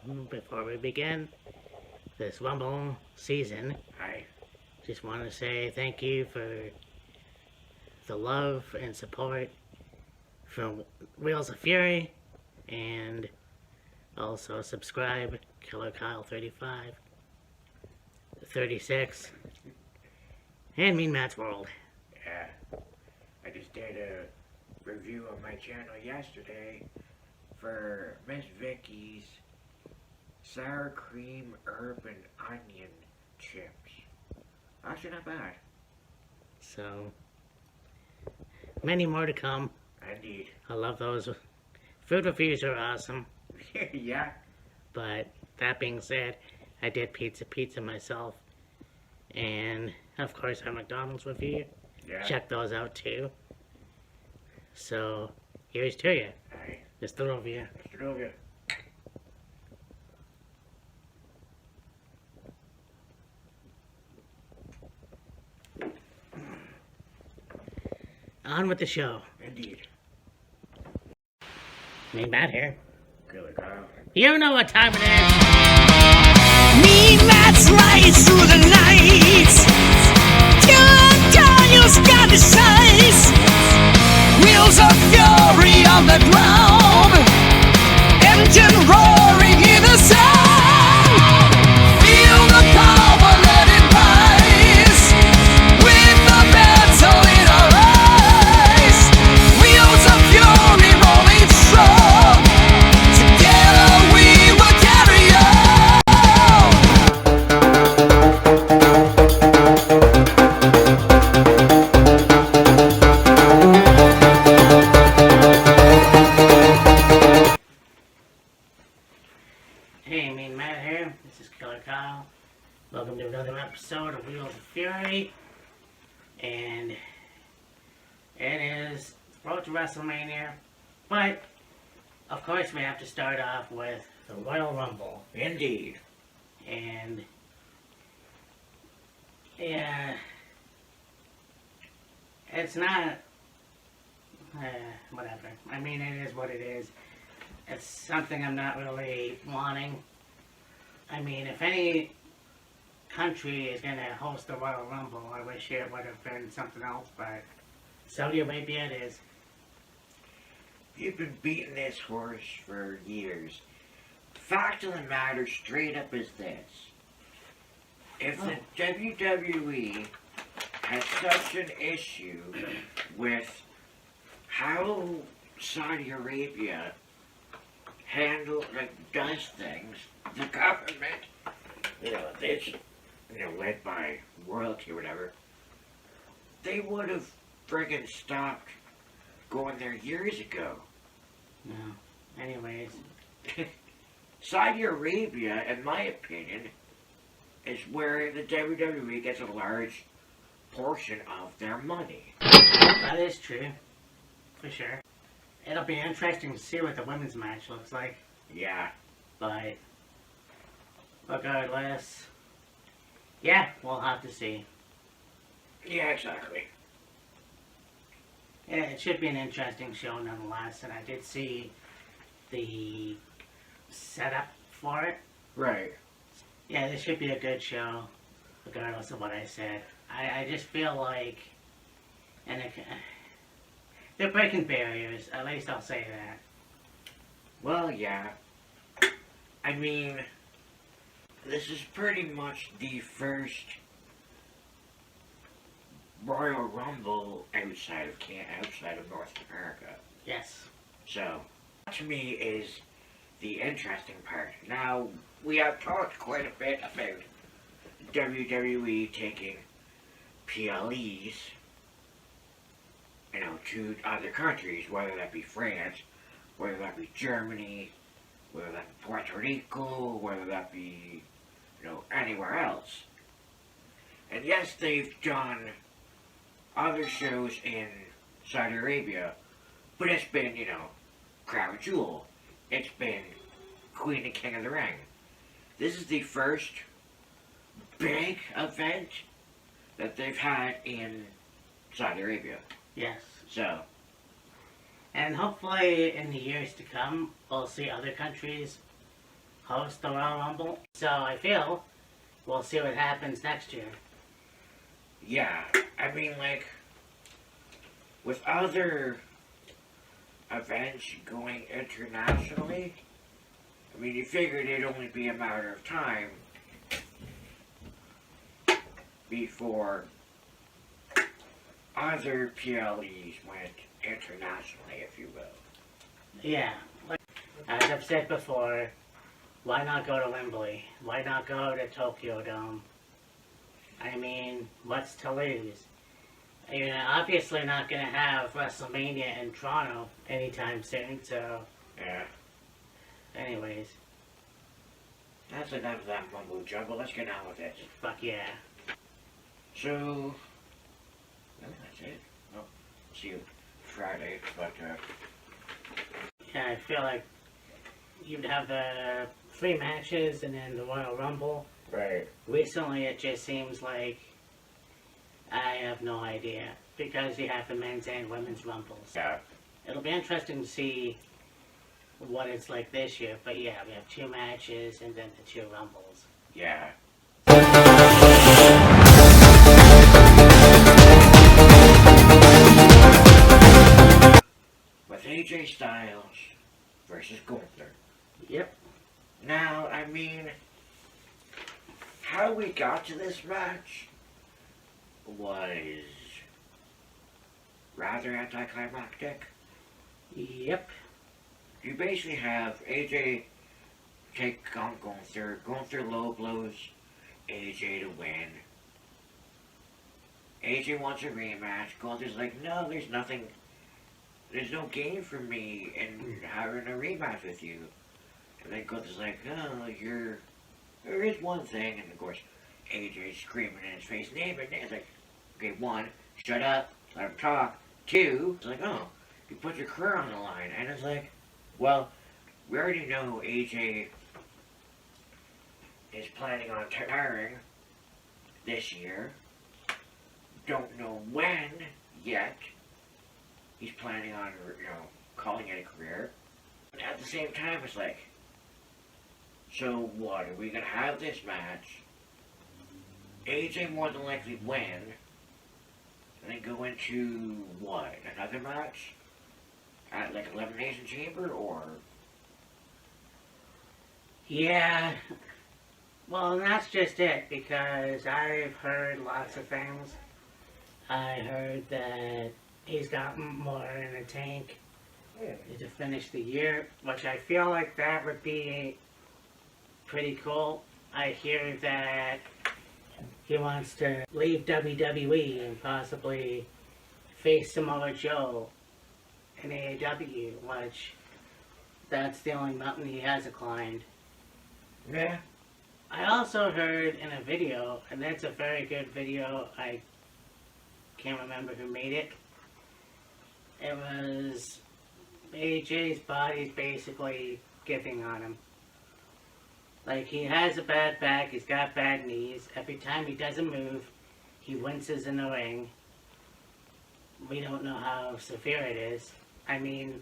before we begin this Rumble season, I just want to say thank you for the love and support from Wheels of Fury, and also subscribe, Killer Kyle 35, 36, and Mean Matt's World. Yeah, I just did a review on my channel yesterday for Miss Vicky's sour cream herb and onion chips. Actually not bad. So, many more to come. Indeed. I love those. Food reviews are awesome. Yeah. But that being said, I did pizza myself. And of course our McDonald's review. Yeah. Check those out too. So, here's to you. Aye. Mr. Rovia. Mr. Novia. On with the show. Indeed. Mean Matt here. Killer Kyle. You know what time it is. Mean Matt's lights through the night. Killer Kyle's got the size. Wheels of fury on the ground. Engine roaring in the sound. Feel the power, let it rise. With the battle in our eyes. Wheels of fury rolling strong. Together we will carry on. Hey, Mean Matt here. This is Killer Kyle. Welcome to another episode of Wheels of Fury. And it is Road to WrestleMania. But, of course, we have to start off with the Royal Rumble. Indeed. And, yeah, it's not, whatever. I mean, it is what it is. It's something I'm not really wanting. I mean, if any country is going to host the Royal Rumble, I wish it would have been something else, but Saudi Arabia it is. You've been beating this horse for years. Fact of the matter, straight up, is this. If the WWE has such an issue with how Saudi Arabia does things, the government, it's, led by royalty or whatever, they would have friggin' stopped going there years ago. No. Anyways. Saudi Arabia, in my opinion, is where the WWE gets a large portion of their money. That is true. For sure. It'll be interesting to see what the women's match looks like. Yeah. But regardless, yeah, we'll have to see. Yeah, exactly. Yeah, it should be an interesting show nonetheless, and I did see the setup for it. Right. Yeah, this should be a good show, regardless of what I said. I just feel like, and they're breaking barriers, at least I'll say that. Well, yeah. I mean, this is pretty much the first Royal Rumble outside of North America. Yes. So, to me is the interesting part. Now, we have talked quite a bit about WWE taking PLEs, to other countries, whether that be France, whether that be Germany, whether that be Puerto Rico, whether that be, anywhere else. And yes, they've done other shows in Saudi Arabia, but it's been, Crown Jewel. It's been Queen and King of the Ring. This is the first big event that they've had in Saudi Arabia. Yes. So. And hopefully in the years to come, we'll see other countries host the Royal Rumble. So I feel we'll see what happens next year. Yeah, I mean, like, with other events going internationally, I mean, you figured it'd only be a matter of time before other PLEs went internationally, if you will. Yeah, like, as I've said before, why not go to Wembley? Why not go to Tokyo Dome? I mean, what's to lose? You're obviously not going to have WrestleMania in Toronto anytime soon, so Yeah. anyways, That's enough of that mumbo jumbo. Let's get on with it. fuck yeah. So, well, that's it. Well, see you Friday, but, Yeah, I feel like you'd have the 3 matches and then the Royal Rumble. right. Recently, it just seems like I have no idea because you have the men's and women's rumbles. Yeah. It'll be interesting to see what it's like this year. But yeah, we have 2 matches and then the 2 rumbles. Yeah. With AJ Styles versus Gunther. Yep. Now, I mean, how we got to this match was rather anticlimactic. Yep. You basically have AJ take on Gunther. Gunther low blows AJ to win. AJ wants a rematch. Gunther's like, no, there's nothing. There's no gain for me in having a rematch with you. And then Gunther's like, oh, there is one thing. And of course, AJ's screaming in his face, name it, name it. It's like, okay, 1, shut up, let him talk. 2, it's like, oh, you put your career on the line. And it's like, well, we already know AJ is planning on retiring this year. Don't know when yet. He's planning on, calling it a career. But at the same time, it's like, so what? Are we going to have this match? AJ more than likely win. And then go into, what? Another match? At like Elimination Chamber? Or... Yeah. Well, and that's just it because I've heard lots of things. I heard that he's got more in the tank to finish the year, which I feel like that would be pretty cool. I hear that he wants to leave WWE and possibly face Samoa Joe in AEW, which that's the only mountain he hasn't climbed. Yeah. I also heard in a video, and that's a very good video, I can't remember who made it. It was AJ's body's basically giving on him. Like, he has a bad back, he's got bad knees. Every time he doesn't move, he winces in the ring. We don't know how severe it is. I mean,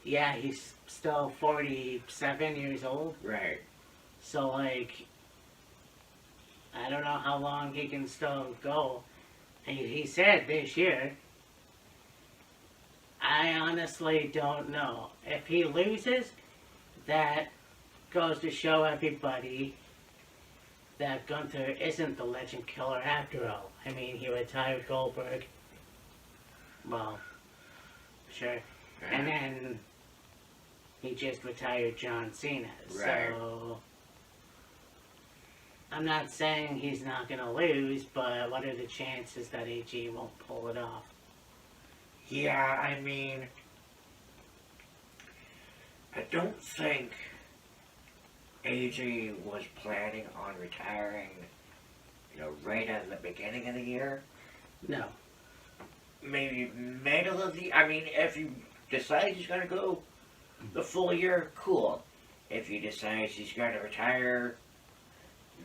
yeah, he's still 47 years old. Right. So, like, I don't know how long he can still go. And he said this year, I honestly don't know. If he loses, that goes to show everybody that Gunther isn't the legend killer after all. I mean, he retired Goldberg. Well, sure. And then he just retired John Cena. Right. So I'm not saying he's not going to lose, but what are the chances that AJ won't pull it off? Yeah, I mean, I don't think AJ was planning on retiring, right at the beginning of the year. No. Maybe middle of the... I mean, if he decides he's going to go the full year, cool. If he decides he's going to retire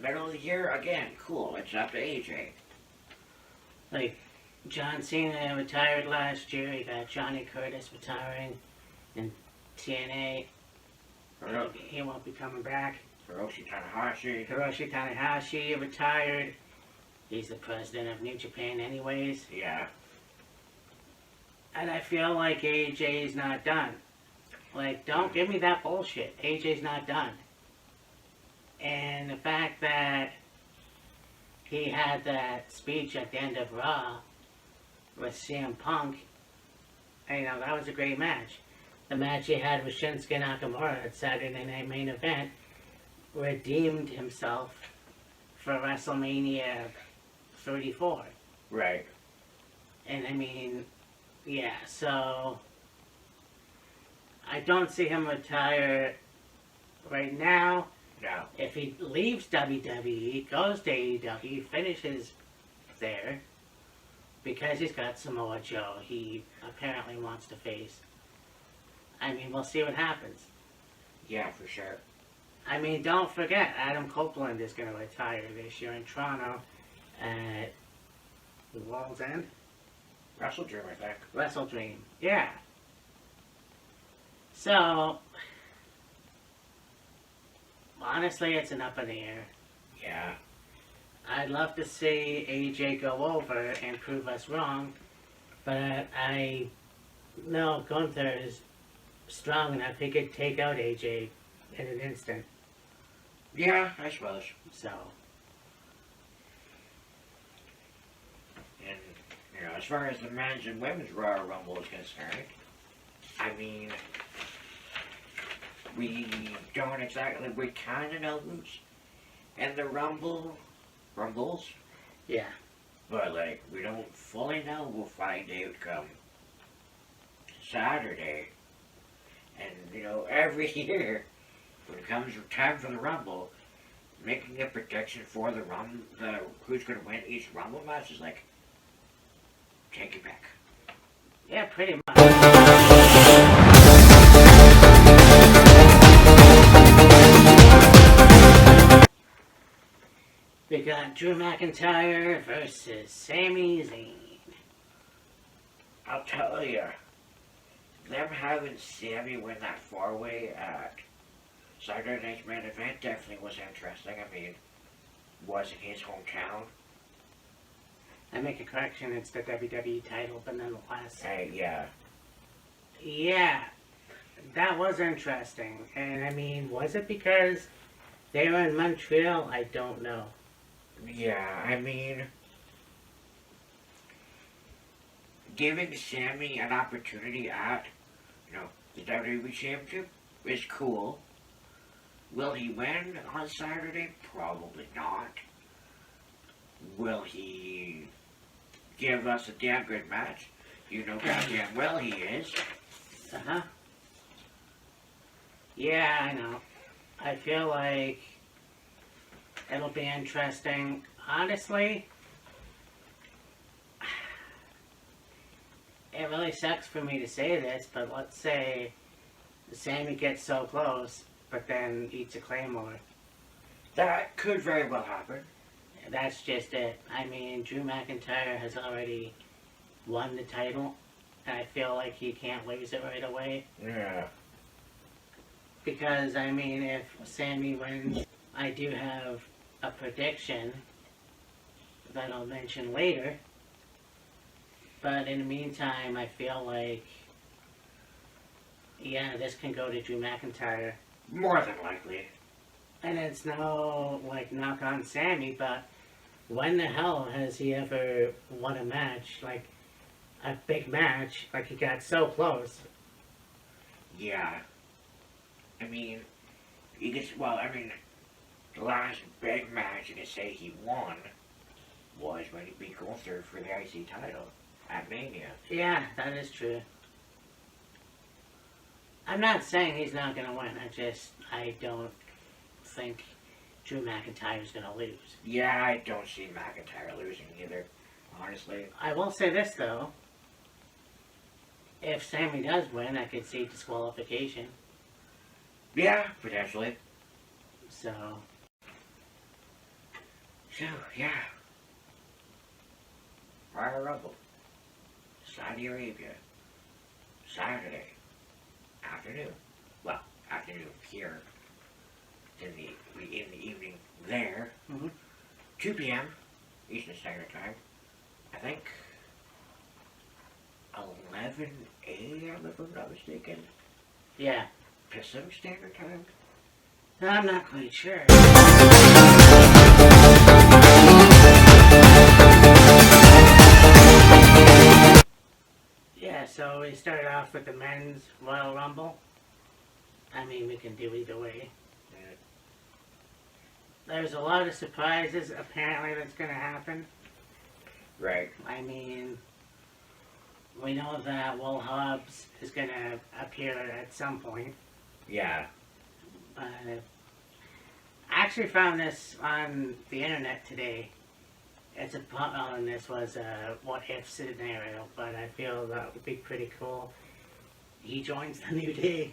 middle of the year, again, cool. It's up to AJ. Like, John Cena retired last year. You got Johnny Curtis retiring in TNA. He won't be coming back. Hiroshi Tanahashi. Hiroshi Tanahashi retired. He's the president of New Japan anyways. Yeah. And I feel like AJ's not done. Like, don't give me that bullshit. AJ's not done. And the fact that he had that speech at the end of Raw with CM Punk, that was a great match. The match he had with Shinsuke Nakamura at Saturday Night Main Event redeemed himself for WrestleMania 34. Right. And yeah, so I don't see him retire right now. No. If he leaves WWE, goes to AEW, finishes there, because he's got Samoa Joe, he apparently wants to face. We'll see what happens. Yeah, for sure. Don't forget, Adam Copeland is going to retire this year in Toronto at the World's End. Wrestle Dream, I think. Wrestle Dream, yeah. So, honestly, it's an up in the air. Yeah. I'd love to see AJ go over and prove us wrong, but I know Gunther is strong enough. He could take out AJ in an instant. Yeah, I suppose. So, And, as far as the men's and women's Royal Rumble is concerned, we don't exactly, we kind of know who's in the Rumbles, yeah. but, we don't fully know. We'll find out come Saturday. And, every year, when it comes time for the Rumble, making a prediction for the who's going to win each Rumble match is like, take it back. Yeah, pretty much. We got Drew McIntyre versus Sami Zayn. I'll tell you, them having Sammy win that 4-way at Saturday Night's Main Event definitely was interesting. Was in his hometown. I make a correction, it's the WWE title, but nonetheless. Yeah. Yeah, that was interesting. And was it because they were in Montreal? I don't know. Yeah, giving Sammy an opportunity at, the WWE Championship is cool. Will he win on Saturday? Probably not. Will he give us a damn good match? Goddamn well he is. Uh-huh. Yeah, I know. I feel like it'll be interesting. Honestly, it really sucks for me to say this, but let's say Sammy gets so close, but then eats a Claymore. That could very well happen. That's just it. Drew McIntyre has already won the title, and I feel like he can't lose it right away. Yeah. Because, if Sammy wins, I do have a prediction that I'll mention later. But in the meantime, I feel like, yeah, this can go to Drew McIntyre. More than likely. And it's no, knock on Sammy, but when the hell has he ever won a match, a big match, he got so close? Yeah. The last big match you could say he won was when he beat Gunther for the IC title at Mania. Yeah, that is true. I'm not saying he's not going to win. I don't think Drew McIntyre's going to lose. Yeah, I don't see McIntyre losing either, honestly. I will say this, though. If Sammy does win, I could see disqualification. Yeah, potentially. So, yeah. Royal Rumble. Saudi Arabia. Saturday. Afternoon. Well, afternoon. afternoon here. In the evening there. Mm-hmm. 2 p.m. Eastern Standard Time. I think 11 a.m. if I'm not mistaken. Yeah. Pacific Standard Time. I'm not quite sure. Yeah, so we started off with the men's Royal Rumble. I mean, we can do either way. There's a lot of surprises apparently that's going to happen. Right. I mean, we know that Will Hobbs is going to appear at some point. Yeah. I actually found this on the internet today. It's a and this was a what if scenario, but I feel that would be pretty cool. He joins the New Day.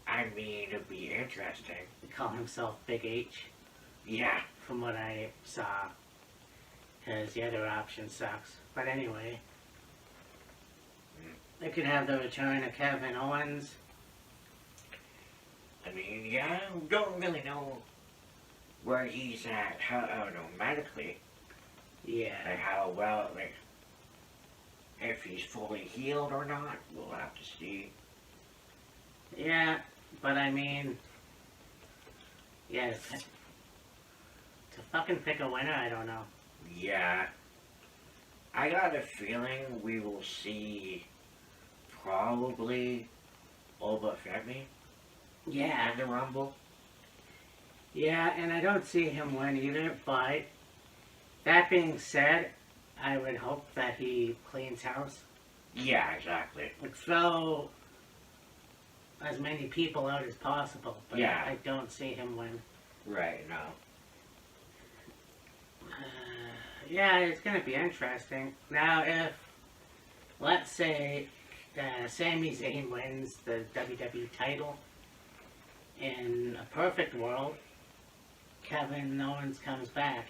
I mean, it'd be interesting. They call himself Big H, Yeah. from what I saw. Because the other option sucks. But anyway. They could have the return of Kevin Owens. I mean, yeah, don't really know where he's at, how, I don't know, medically. Yeah. Like how well, like, if he's fully healed or not, we'll have to see. Yeah, but I mean, yeah, to fucking pick a winner, I don't know. Yeah. I got a feeling we will see probably Obafemi Yeah, in the Rumble. yeah, and I don't see him win either, but that being said, I would hope that he cleans house. Yeah, exactly. Like, throw as many people out as possible, but Yeah. I don't see him win. Right, no. Yeah, it's going to be interesting. Now, if, let's say, Sami Zayn wins the WWE title, in a perfect world, Kevin Owens comes back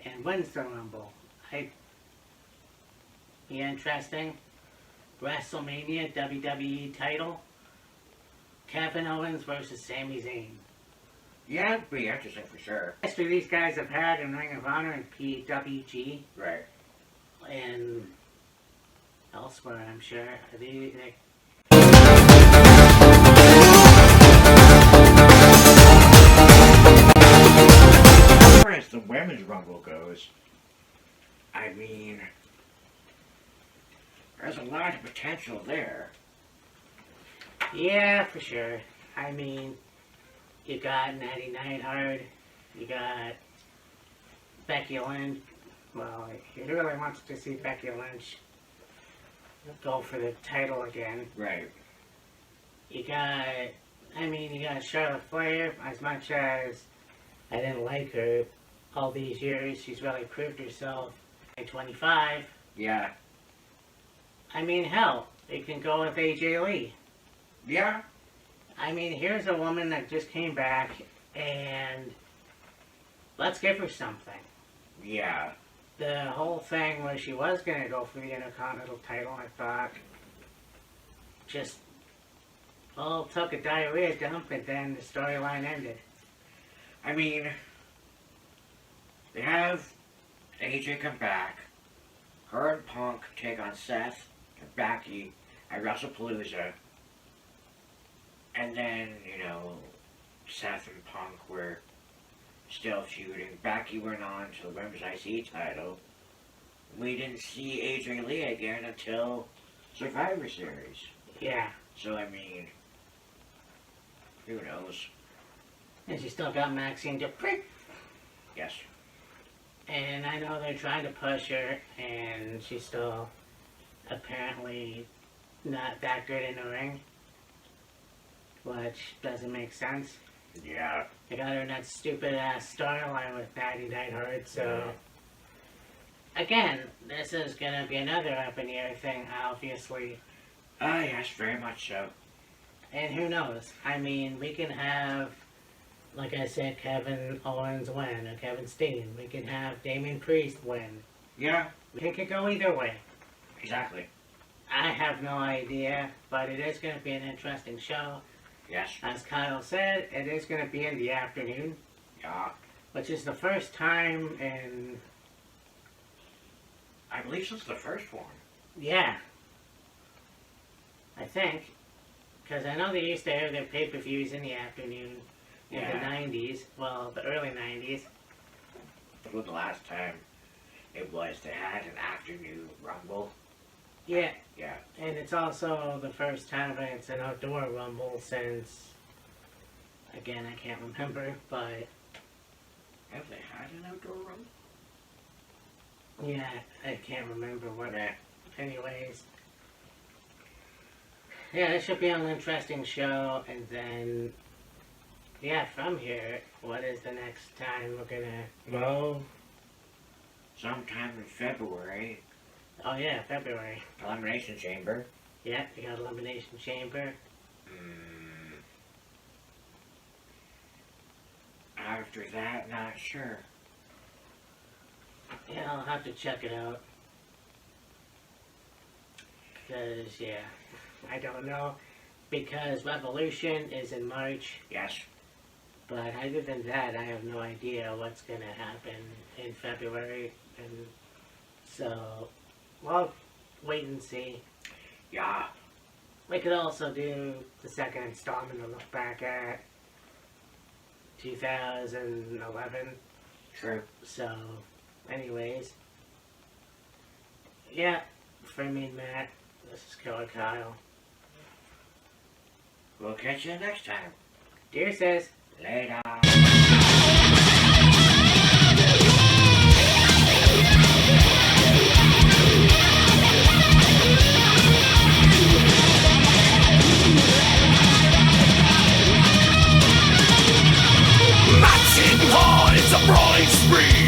and wins the Rumble. Be interesting. WrestleMania WWE title, Kevin Owens versus Sami Zayn. Yeah, it'd be interesting for sure. History these guys have had in Ring of Honor and PWG Right. and elsewhere, I'm sure. They As far as the Women's Rumble goes, I mean, there's a lot of potential there. Yeah, for sure. I mean, you got Natty Neidhart, you got Becky Lynch. Well, he really wants to see Becky Lynch go for the title again. Right. You got, you got Charlotte Flair. As much as I didn't like her all these years, she's really proved herself. At 25, Yeah. I mean, hell, they can go with AJ Lee. Yeah. I mean, here's a woman that just came back, and let's give her something. Yeah. The whole thing where she was going to go for the Intercontinental title, I thought, just, well, took a diarrhea dump, and then the storyline ended. I mean, they have AJ come back, her and Punk take on Seth and Becky at WrestlePalooza, and then, Seth and Punk were still feuding. Becky went on to the Women's IC title. We didn't see AJ Lee again until Survivor Series. Yeah. So, I mean, who knows? And she still got Maxine Dupri. Yes. And I know they're trying to push her, and she's still apparently not that good in the ring. Which doesn't make sense. Yeah. They got her in that stupid ass storyline with Natty Neidhart, so... Again, this is gonna be another up in the air thing, obviously. Ah, yes, very much so. And who knows? I mean, we can have, like I said, Kevin Owens win, or Kevin Steen. We can have Damian Priest win. Yeah, It could go either way. exactly. I have no idea, but it is going to be an interesting show. Yes. As Kyle said, it is going to be in the afternoon, Yeah. which is the first time in, I believe since the first one. yeah, I think, because I know they used to have their pay-per-views in the afternoon in the Yeah. 90s, well, the early 90s. Well, the last time it was, they had an afternoon rumble. Yeah, Yeah. and it's also the first time it's an outdoor rumble since, again, I can't remember, but Have they had an outdoor rumble? yeah, I can't remember what it. Anyways, yeah, it should be an interesting show, and then, yeah, from here, what is the next time we're gonna go? Sometime in February, Oh yeah, February. Elimination Chamber. Yeah, we got Elimination Chamber. After that, not sure. Yeah, I'll have to check it out. Because, yeah, I don't know. Because Revolution is in March, Yes. but other than that, I have no idea what's going to happen in February. And so, well, wait and see. Yeah. We could also do the second installment to look back at 2011. True. So, anyways, yeah, for me and Matt, this is Killer Kyle. We'll catch you next time. Dear says, Later. Matching hearts, a bright spree.